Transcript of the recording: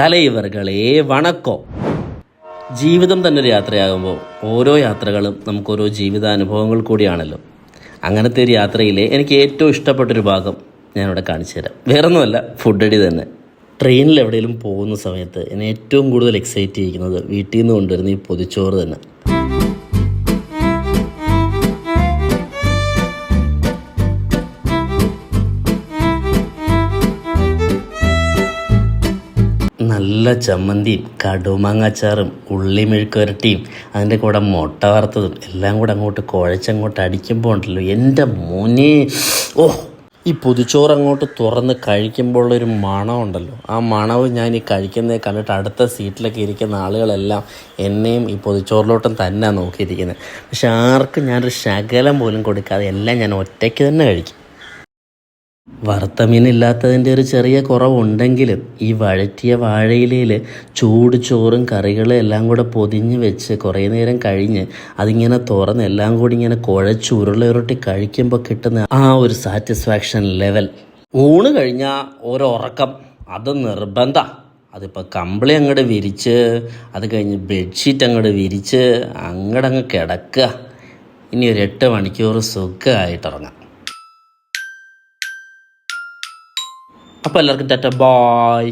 തലൈവർകളെ വണക്കോ. ജീവിതം തന്നെ ഒരു യാത്രയാകുമ്പോൾ ഓരോ യാത്രകളും നമുക്കോരോ ജീവിതാനുഭവങ്ങൾ കൂടിയാണല്ലോ. അങ്ങനത്തെ ഒരു യാത്രയിലെ എനിക്ക് ഏറ്റവും ഇഷ്ടപ്പെട്ടൊരു ഭാഗം ഞാനിവിടെ കാണിച്ചു തരാം. വേറൊന്നുമല്ല, ഫുഡടി തന്നെ. ട്രെയിനിൽ എവിടെയെങ്കിലും പോകുന്ന സമയത്ത് എന്നെ ഏറ്റവും കൂടുതൽ എക്സൈറ്റ് ചെയ്യിക്കുന്നത് വീട്ടിൽ നിന്ന് കൊണ്ടുവരുന്ന ഈ പൊതിച്ചോറ് തന്നെ. നല്ല ചമ്മന്തിയും കടുമാങ്ങാച്ചാറും ഉള്ളി മെഴുക്കുരട്ടിയും അതിൻ്റെ കൂടെ മുട്ട വറുത്തതും എല്ലാം കൂടെ അങ്ങോട്ട് കുഴച്ചങ്ങോട്ട് അടിക്കുമ്പോൾ ഉണ്ടല്ലോ എൻ്റെ മോനെ, ഓ ഈ പൊതിച്ചോറ് അങ്ങോട്ട് തുറന്ന് കഴിക്കുമ്പോൾ ഉള്ളൊരു മണമുണ്ടല്ലോ. ആ മണവും ഞാൻ ഈ കഴിക്കുന്നത് കണ്ടിട്ട് അടുത്ത സീറ്റിലൊക്കെ ഇരിക്കുന്ന ആളുകളെല്ലാം എന്നെയും ഈ പൊതിച്ചോറിലോട്ടും തന്നെ നോക്കിയിരിക്കുന്നത്. പക്ഷെ ആർക്കും ഞാനൊരു ശകലം പോലും കൊടുക്കാതെ എല്ലാം ഞാൻ ഒറ്റയ്ക്ക് തന്നെ കഴിക്കും. വറുത്ത മീനില്ലാത്തതിൻ്റെ ഒരു ചെറിയ കുറവുണ്ടെങ്കിലും ഈ വഴറ്റിയ വാഴയിലയിൽ ചൂട് ചോറും കറികളും എല്ലാം കൂടെ പൊതിഞ്ഞ് വെച്ച് കുറേ നേരം കഴിഞ്ഞ് അതിങ്ങനെ തുറന്ന് എല്ലാം കൂടി ഇങ്ങനെ കുഴച്ച് ഉരുളയുരുട്ടി കഴിക്കുമ്പോൾ കിട്ടുന്ന ആ ഒരു സാറ്റിസ്ഫാക്ഷൻ ലെവൽ. ഊണ് കഴിഞ്ഞാൽ ഒരുറക്കം അത് നിർബന്ധം. അതിപ്പോൾ കമ്പിളി അങ്ങോട്ട് വിരിച്ച് അത് കഴിഞ്ഞ് ബെഡ്ഷീറ്റ് അങ്ങോട്ട് വിരിച്ച് അങ്ങോട്ടങ്ങ് കിടക്കുക. ഇനി ഒരു 8 മണിക്കൂർ സുഖമായിട്ടിറങ്ങാം. അപ്പോൾ എല്ലാവർക്കും ടാറ്റ, ബായ്.